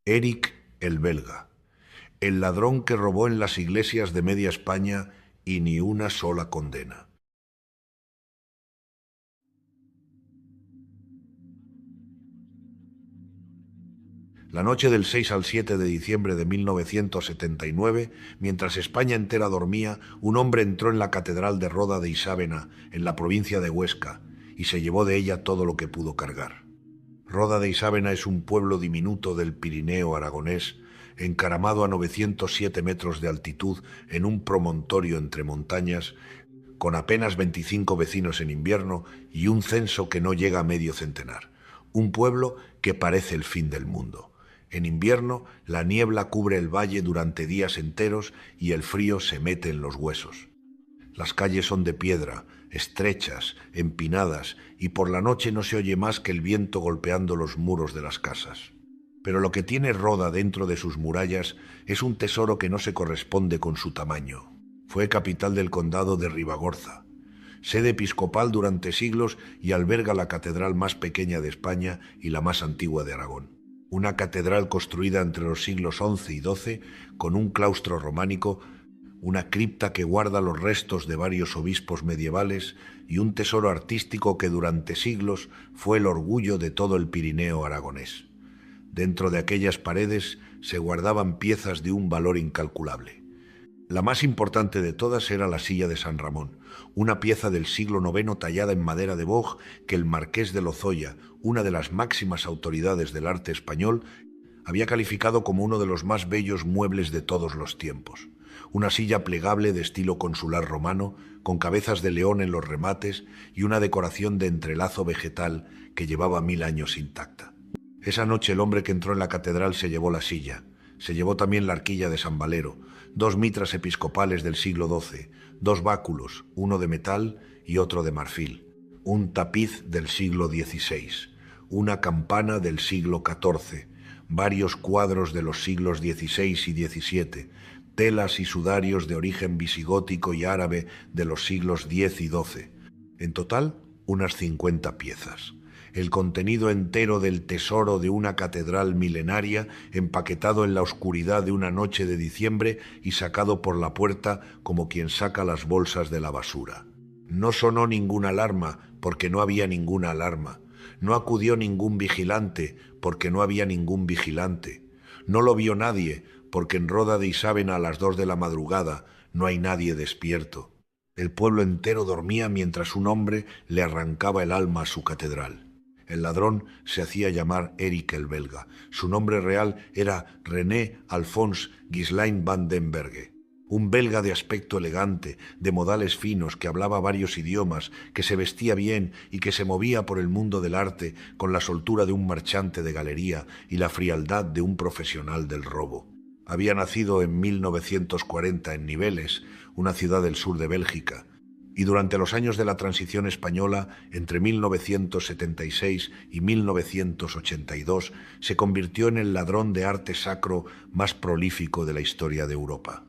Eric el Belga, el ladrón que robó en las iglesias de media España y ni una sola condena. La noche del 6 al 7 de diciembre de 1979, mientras España entera dormía, un hombre entró en la catedral de Roda de Isábena, en la provincia de Huesca, y se llevó de ella todo lo que pudo cargar. Roda de Isábena es un pueblo diminuto del Pirineo aragonés, encaramado a 907 metros de altitud en un promontorio entre montañas, con apenas 25 vecinos en invierno y un censo que no llega a medio centenar. Un pueblo que parece el fin del mundo. En invierno, la niebla cubre el valle durante días enteros y el frío se mete en los huesos. Las calles son de piedra, estrechas, empinadas, y por la noche no se oye más que el viento golpeando los muros de las casas. Pero lo que tiene Roda dentro de sus murallas es un tesoro que no se corresponde con su tamaño. Fue capital del condado de Ribagorza, sede episcopal durante siglos y alberga la catedral más pequeña de España y la más antigua de Aragón. Una catedral construida entre los siglos XI y XII con un claustro románico, una cripta que guarda los restos de varios obispos medievales y un tesoro artístico que durante siglos fue el orgullo de todo el Pirineo aragonés. Dentro de aquellas paredes se guardaban piezas de un valor incalculable. La más importante de todas era la silla de San Ramón, una pieza del siglo IX tallada en madera de boj que el marqués de Lozoya, una de las máximas autoridades del arte español, había calificado como uno de los más bellos muebles de todos los tiempos. Una silla plegable de estilo consular romano, con cabezas de león en los remates y una decoración de entrelazo vegetal que llevaba 1000 años intacta. Esa noche el hombre que entró en la catedral se llevó la silla. Se llevó también la arquilla de San Valero, 2 mitras episcopales del siglo XII, 2 báculos, uno de metal y otro de marfil, un tapiz del siglo XVI, una campana del siglo XIV, varios cuadros de los siglos XVI y XVII, telas y sudarios de origen visigótico y árabe de los siglos X y XII. En total, unas 50 piezas. El contenido entero del tesoro de una catedral milenaria, empaquetado en la oscuridad de una noche de diciembre y sacado por la puerta como quien saca las bolsas de la basura. No sonó ninguna alarma, porque no había ninguna alarma. No acudió ningún vigilante, porque no había ningún vigilante. No lo vio nadie, porque en Roda de Isábena a las 2 de la madrugada no hay nadie despierto. El pueblo entero dormía mientras un hombre le arrancaba el alma a su catedral. El ladrón se hacía llamar Eric el Belga. Su nombre real era René Alphonse Ghislain van den Berghe. Un belga de aspecto elegante, de modales finos, que hablaba varios idiomas, que se vestía bien y que se movía por el mundo del arte con la soltura de un marchante de galería y la frialdad de un profesional del robo. Había nacido en 1940 en Niveles, una ciudad del sur de Bélgica, y durante los años de la transición española, entre 1976 y 1982, se convirtió en el ladrón de arte sacro más prolífico de la historia de Europa.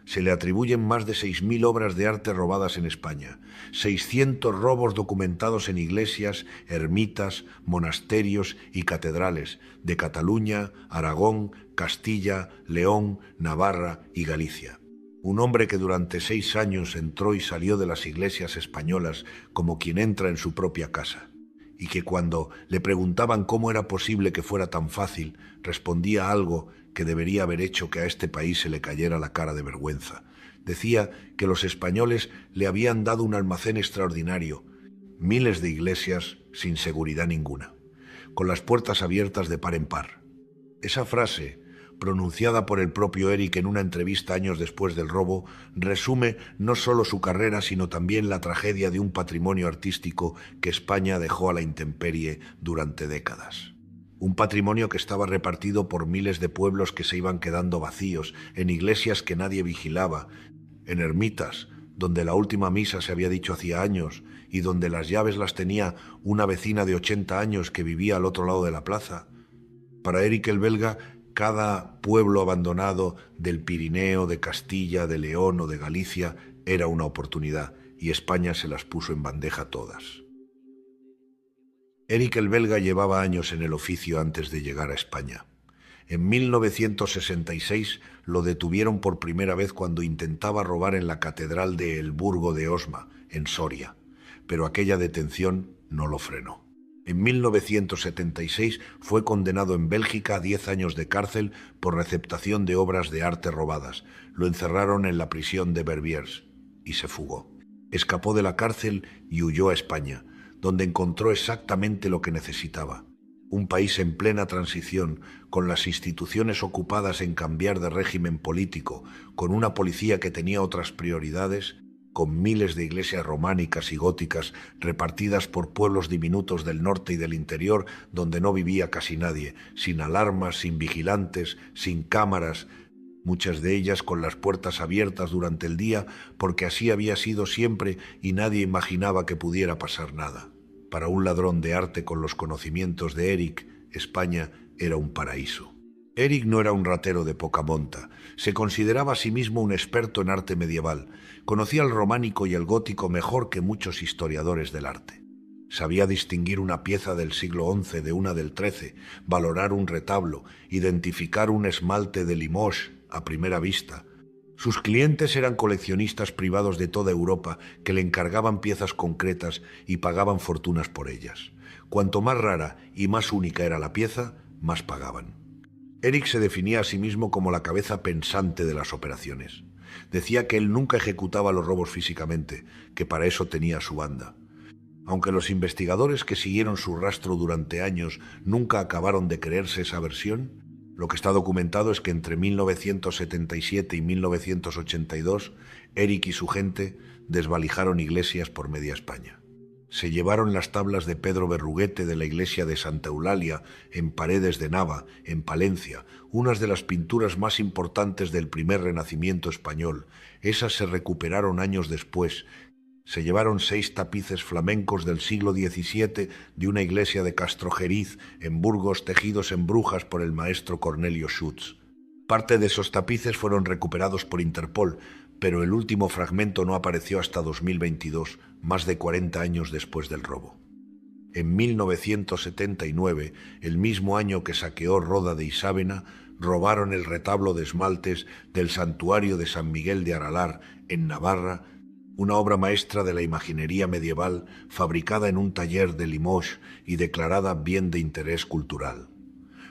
Se le atribuyen más de 6.000 obras de arte robadas en España, 600 robos documentados en iglesias, ermitas, monasterios y catedrales de Cataluña, Aragón, Castilla, León, Navarra y Galicia. Un hombre que durante 6 años entró y salió de las iglesias españolas como quien entra en su propia casa, y que cuando le preguntaban cómo era posible que fuera tan fácil, respondía algo que debería haber hecho que a este país se le cayera la cara de vergüenza. Decía que los españoles le habían dado un almacén extraordinario, miles de iglesias sin seguridad ninguna, con las puertas abiertas de par en par. Esa frase, pronunciada por el propio Eric en una entrevista años después del robo, resume no solo su carrera, sino también la tragedia de un patrimonio artístico que España dejó a la intemperie durante décadas. Un patrimonio que estaba repartido por miles de pueblos que se iban quedando vacíos, en iglesias que nadie vigilaba, en ermitas donde la última misa se había dicho hacía años y donde las llaves las tenía una vecina de 80 años que vivía al otro lado de la plaza. Para Eric el Belga, cada pueblo abandonado del Pirineo, de Castilla, de León o de Galicia era una oportunidad, y España se las puso en bandeja todas. Eric el Belga llevaba años en el oficio antes de llegar a España. En 1966 lo detuvieron por primera vez cuando intentaba robar en la catedral de El Burgo de Osma, en Soria, pero aquella detención no lo frenó. En 1976 fue condenado en Bélgica a 10 años de cárcel por receptación de obras de arte robadas. Lo encerraron en la prisión de Verviers y se fugó. Escapó de la cárcel y huyó a España, donde encontró exactamente lo que necesitaba. Un país en plena transición, con las instituciones ocupadas en cambiar de régimen político, con una policía que tenía otras prioridades, con miles de iglesias románicas y góticas repartidas por pueblos diminutos del norte y del interior donde no vivía casi nadie, sin alarmas, sin vigilantes, sin cámaras, muchas de ellas con las puertas abiertas durante el día porque así había sido siempre y nadie imaginaba que pudiera pasar nada. Para un ladrón de arte con los conocimientos de Éric, España era un paraíso. Éric no era un ratero de poca monta, se consideraba a sí mismo un experto en arte medieval, conocía el románico y el gótico mejor que muchos historiadores del arte. Sabía distinguir una pieza del siglo XI de una del XIII, valorar un retablo, identificar un esmalte de Limoges a primera vista. Sus clientes eran coleccionistas privados de toda Europa que le encargaban piezas concretas y pagaban fortunas por ellas. Cuanto más rara y más única era la pieza, más pagaban. Éric se definía a sí mismo como la cabeza pensante de las operaciones. Decía que él nunca ejecutaba los robos físicamente, que para eso tenía su banda. Aunque los investigadores que siguieron su rastro durante años nunca acabaron de creerse esa versión, lo que está documentado es que entre 1977 y 1982, Éric y su gente desvalijaron iglesias por media España. Se llevaron las tablas de Pedro Berruguete de la iglesia de Santa Eulalia en Paredes de Nava, en Palencia, unas de las pinturas más importantes del primer Renacimiento español. Esas se recuperaron años después. Se llevaron 6 tapices flamencos del siglo XVII de una iglesia de Castrojeriz, en Burgos, tejidos en Brujas por el maestro Cornelio Schutz. Parte de esos tapices fueron recuperados por Interpol, pero el último fragmento no apareció hasta 2022, más de 40 años después del robo. En 1979, el mismo año que saqueó Roda de Isábena, robaron el retablo de esmaltes del santuario de San Miguel de Aralar, en Navarra, una obra maestra de la imaginería medieval fabricada en un taller de Limoges y declarada bien de interés cultural.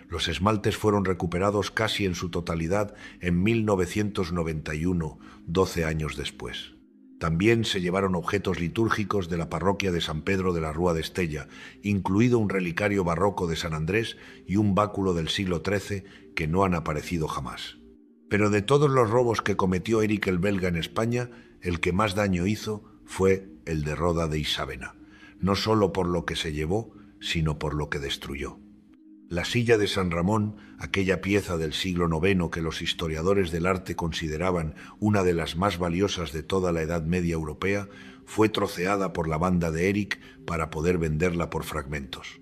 Los esmaltes fueron recuperados casi en su totalidad en 1991, 12 años después. También se llevaron objetos litúrgicos de la parroquia de San Pedro de la Rúa de Estella, incluido un relicario barroco de San Andrés y un báculo del siglo XIII que no han aparecido jamás. Pero de todos los robos que cometió Éric el Belga en España, el que más daño hizo fue el de Roda de Isábena, no solo por lo que se llevó, sino por lo que destruyó. La silla de San Ramón, aquella pieza del siglo IX que los historiadores del arte consideraban una de las más valiosas de toda la Edad Media europea, fue troceada por la banda de Éric para poder venderla por fragmentos.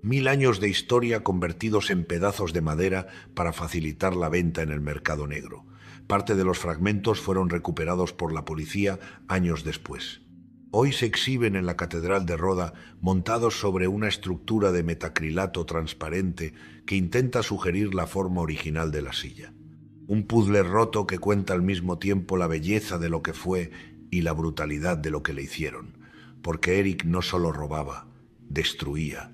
1000 años de historia convertidos en pedazos de madera para facilitar la venta en el mercado negro. Parte de los fragmentos fueron recuperados por la policía años después. Hoy se exhiben en la Catedral de Roda montados sobre una estructura de metacrilato transparente que intenta sugerir la forma original de la silla. Un puzzle roto que cuenta al mismo tiempo la belleza de lo que fue y la brutalidad de lo que le hicieron, porque Éric no solo robaba, destruía.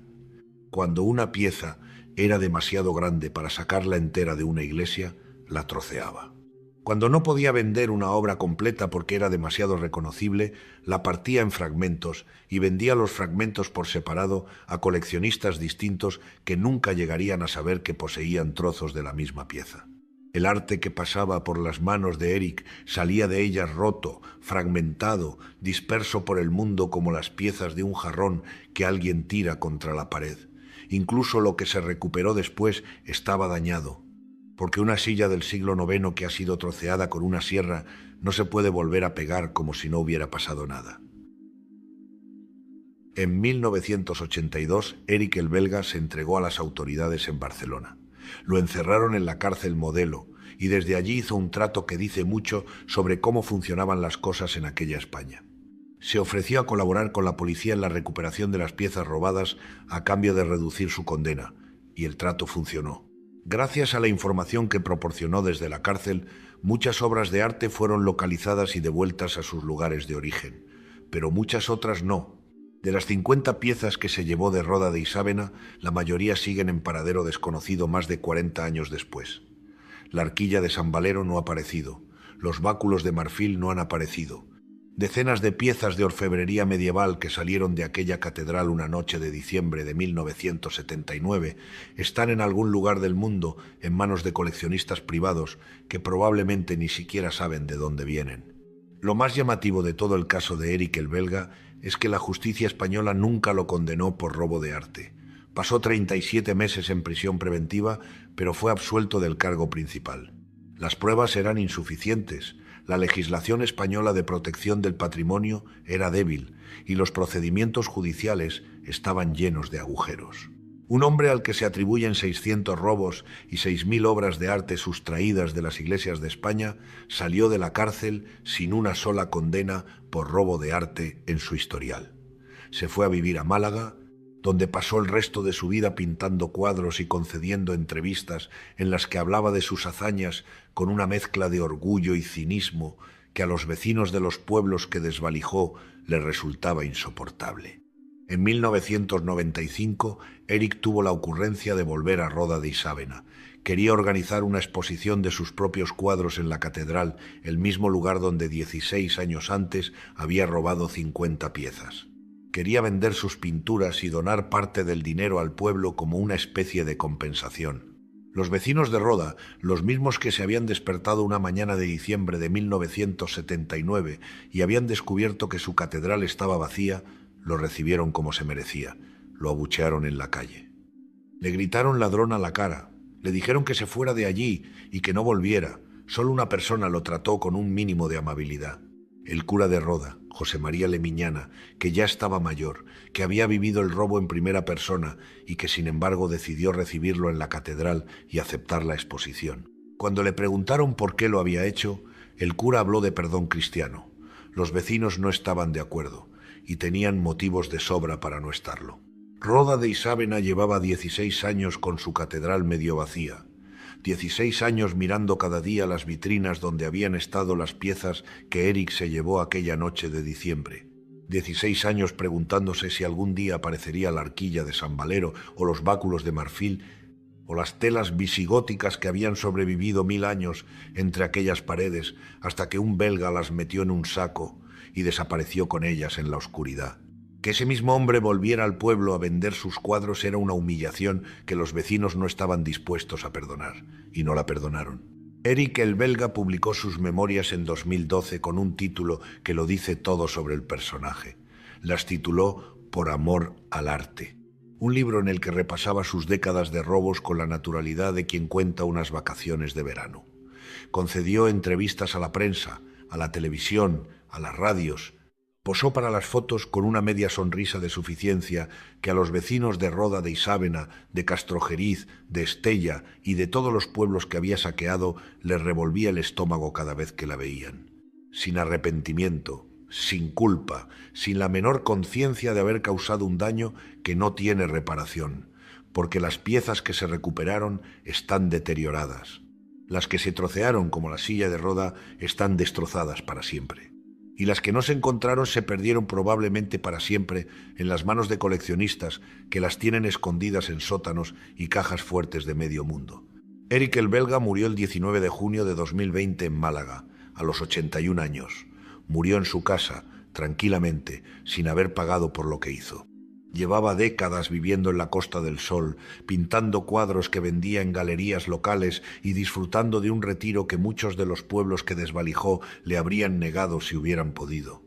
Cuando una pieza era demasiado grande para sacarla entera de una iglesia, la troceaba. Cuando no podía vender una obra completa porque era demasiado reconocible, la partía en fragmentos y vendía los fragmentos por separado a coleccionistas distintos que nunca llegarían a saber que poseían trozos de la misma pieza. El arte que pasaba por las manos de Éric salía de ellas roto, fragmentado, disperso por el mundo como las piezas de un jarrón que alguien tira contra la pared. Incluso lo que se recuperó después estaba dañado, porque una silla del siglo IX que ha sido troceada con una sierra no se puede volver a pegar como si no hubiera pasado nada. En 1982, Éric el Belga se entregó a las autoridades en Barcelona. Lo encerraron en la cárcel Modelo y desde allí hizo un trato que dice mucho sobre cómo funcionaban las cosas en aquella España. Se ofreció a colaborar con la policía en la recuperación de las piezas robadas a cambio de reducir su condena, y el trato funcionó. Gracias a la información que proporcionó desde la cárcel, muchas obras de arte fueron localizadas y devueltas a sus lugares de origen, pero muchas otras no. De las 50 piezas que se llevó de Roda de Isábena, la mayoría siguen en paradero desconocido más de 40 años después. La arquilla de San Valero no ha aparecido, los báculos de marfil no han aparecido. Decenas de piezas de orfebrería medieval que salieron de aquella catedral una noche de diciembre de 1979 están en algún lugar del mundo en manos de coleccionistas privados que probablemente ni siquiera saben de dónde vienen. Lo más llamativo de todo el caso de Éric el Belga es que la justicia española nunca lo condenó por robo de arte. Pasó 37 meses en prisión preventiva, pero fue absuelto del cargo principal. Las pruebas eran insuficientes. La legislación española de protección del patrimonio era débil y los procedimientos judiciales estaban llenos de agujeros. Un hombre al que se atribuyen 600 robos y 6.000 obras de arte sustraídas de las iglesias de España salió de la cárcel sin una sola condena por robo de arte en su historial. Se fue a vivir a Málaga, donde pasó el resto de su vida pintando cuadros y concediendo entrevistas en las que hablaba de sus hazañas con una mezcla de orgullo y cinismo que a los vecinos de los pueblos que desvalijó les resultaba insoportable. En 1995, Éric tuvo la ocurrencia de volver a Roda de Isábena. Quería organizar una exposición de sus propios cuadros en la catedral, el mismo lugar donde 16 años antes había robado 50 piezas. Quería vender sus pinturas y donar parte del dinero al pueblo como una especie de compensación. Los vecinos de Roda, los mismos que se habían despertado una mañana de diciembre de 1979 y habían descubierto que su catedral estaba vacía, lo recibieron como se merecía, lo abuchearon en la calle. Le gritaron ladrón a la cara, le dijeron que se fuera de allí y que no volviera. Solo una persona lo trató con un mínimo de amabilidad. El cura de Roda, José María Lemiñana, que ya estaba mayor, que había vivido el robo en primera persona y que sin embargo decidió recibirlo en la catedral y aceptar la exposición. Cuando le preguntaron por qué lo había hecho, el cura habló de perdón cristiano. Los vecinos no estaban de acuerdo y tenían motivos de sobra para no estarlo. Roda de Isábena llevaba 16 años con su catedral medio vacía. 16 años mirando cada día las vitrinas donde habían estado las piezas que Éric se llevó aquella noche de diciembre. 16 años preguntándose si algún día aparecería la arquilla de San Valero o los báculos de marfil o las telas visigóticas que habían sobrevivido 1000 años entre aquellas paredes hasta que un belga las metió en un saco y desapareció con ellas en la oscuridad. Que ese mismo hombre volviera al pueblo a vender sus cuadros era una humillación que los vecinos no estaban dispuestos a perdonar, y no la perdonaron. Éric el Belga publicó sus memorias en 2012 con un título que lo dice todo sobre el personaje. Las tituló Por amor al arte. Un libro en el que repasaba sus décadas de robos con la naturalidad de quien cuenta unas vacaciones de verano. Concedió entrevistas a la prensa, a la televisión, a las radios. Posó para las fotos con una media sonrisa de suficiencia que a los vecinos de Roda de Isábena, de Castrojeriz, de Estella y de todos los pueblos que había saqueado les revolvía el estómago cada vez que la veían. Sin arrepentimiento, sin culpa, sin la menor conciencia de haber causado un daño que no tiene reparación, porque las piezas que se recuperaron están deterioradas. Las que se trocearon, como la silla de Roda, están destrozadas para siempre. Y las que no se encontraron se perdieron probablemente para siempre en las manos de coleccionistas que las tienen escondidas en sótanos y cajas fuertes de medio mundo. Éric el Belga murió el 19 de junio de 2020 en Málaga, a los 81 años. Murió en su casa, tranquilamente, sin haber pagado por lo que hizo. Llevaba décadas viviendo en la Costa del Sol, pintando cuadros que vendía en galerías locales y disfrutando de un retiro que muchos de los pueblos que desvalijó le habrían negado si hubieran podido.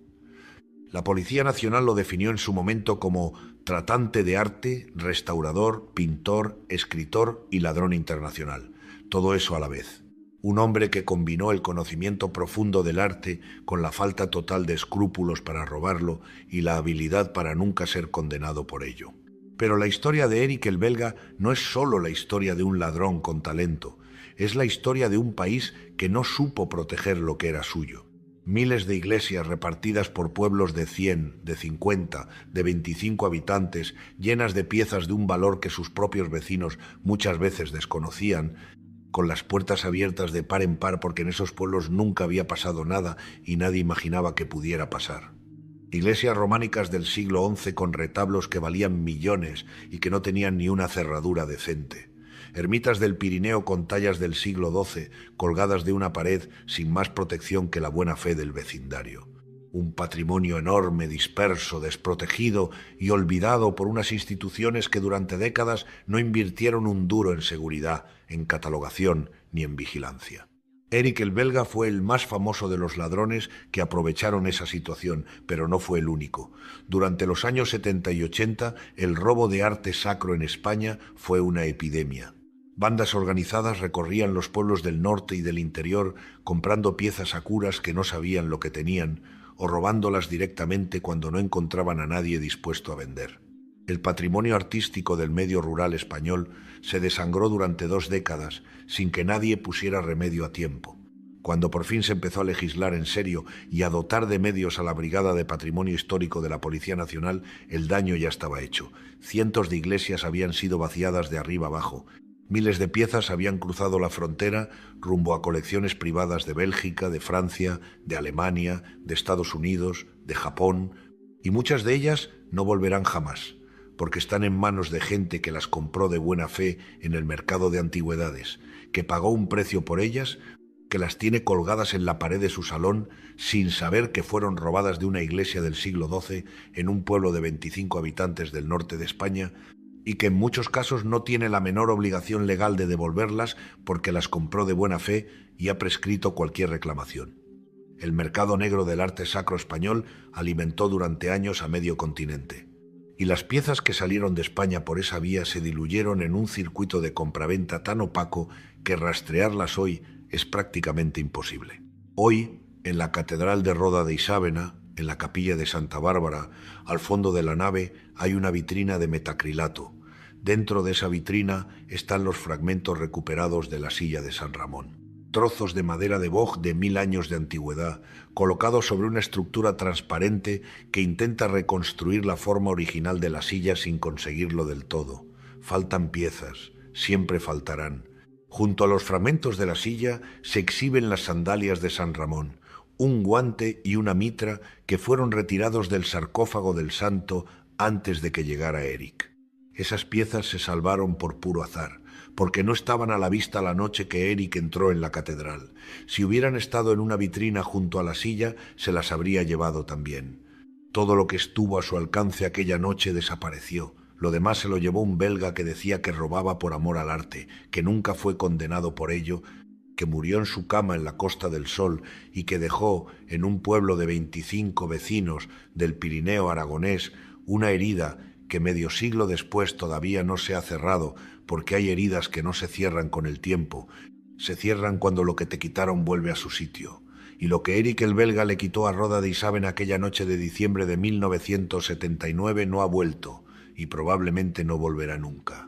La Policía Nacional lo definió en su momento como tratante de arte, restaurador, pintor, escritor y ladrón internacional. Todo eso a la vez. Un hombre que combinó el conocimiento profundo del arte con la falta total de escrúpulos para robarlo y la habilidad para nunca ser condenado por ello. Pero la historia de Éric el Belga no es solo la historia de un ladrón con talento, es la historia de un país que no supo proteger lo que era suyo. Miles de iglesias repartidas por pueblos de 100, de 50, de 25 habitantes, llenas de piezas de un valor que sus propios vecinos muchas veces desconocían, con las puertas abiertas de par en par porque en esos pueblos nunca había pasado nada y nadie imaginaba que pudiera pasar. Iglesias románicas del siglo XI con retablos que valían millones y que no tenían ni una cerradura decente. Ermitas del Pirineo con tallas del siglo XII colgadas de una pared sin más protección que la buena fe del vecindario. Un patrimonio enorme, disperso, desprotegido y olvidado por unas instituciones que durante décadas no invirtieron un duro en seguridad, en catalogación ni en vigilancia. Eric el Belga fue el más famoso de los ladrones que aprovecharon esa situación, pero no fue el único. Durante los años 70 y 80, el robo de arte sacro en España fue una epidemia. Bandas organizadas recorrían los pueblos del norte y del interior comprando piezas a curas que no sabían lo que tenían o robándolas directamente cuando no encontraban a nadie dispuesto a vender. El patrimonio artístico del medio rural español se desangró durante 2 décadas sin que nadie pusiera remedio a tiempo. Cuando por fin se empezó a legislar en serio y a dotar de medios a la Brigada de Patrimonio Histórico de la Policía Nacional, el daño ya estaba hecho. Cientos de iglesias habían sido vaciadas de arriba abajo. Miles de piezas habían cruzado la frontera rumbo a colecciones privadas de Bélgica, de Francia, de Alemania, de Estados Unidos, de Japón, y muchas de ellas no volverán jamás, porque están en manos de gente que las compró de buena fe en el mercado de antigüedades, que pagó un precio por ellas, que las tiene colgadas en la pared de su salón sin saber que fueron robadas de una iglesia del siglo XII en un pueblo de 25 habitantes del norte de España, y que en muchos casos no tiene la menor obligación legal de devolverlas porque las compró de buena fe y ha prescrito cualquier reclamación. El mercado negro del arte sacro español alimentó durante años a medio continente, y las piezas que salieron de España por esa vía se diluyeron en un circuito de compraventa tan opaco que rastrearlas hoy es prácticamente imposible. Hoy, en la Catedral de Roda de Isábena, en la capilla de Santa Bárbara, al fondo de la nave hay una vitrina de metacrilato. Dentro de esa vitrina están los fragmentos recuperados de la silla de San Ramón. Trozos de madera de boj de 1000 años de antigüedad, colocados sobre una estructura transparente que intenta reconstruir la forma original de la silla sin conseguirlo del todo. Faltan piezas, siempre faltarán. Junto a los fragmentos de la silla se exhiben las sandalias de San Ramón, un guante y una mitra que fueron retirados del sarcófago del santo antes de que llegara Eric. Esas piezas se salvaron por puro azar, porque no estaban a la vista la noche que Eric entró en la catedral. Si hubieran estado en una vitrina junto a la silla, se las habría llevado también. Todo lo que estuvo a su alcance aquella noche desapareció. Lo demás se lo llevó un belga que decía que robaba por amor al arte, que nunca fue condenado por ello, que murió en su cama en la Costa del Sol y que dejó en un pueblo de 25 vecinos del Pirineo aragonés una herida que medio siglo después todavía no se ha cerrado, porque hay heridas que no se cierran con el tiempo, se cierran cuando lo que te quitaron vuelve a su sitio. Y lo que Eric el Belga le quitó a Roda de Isábena aquella noche de diciembre de 1979 no ha vuelto, y probablemente no volverá nunca.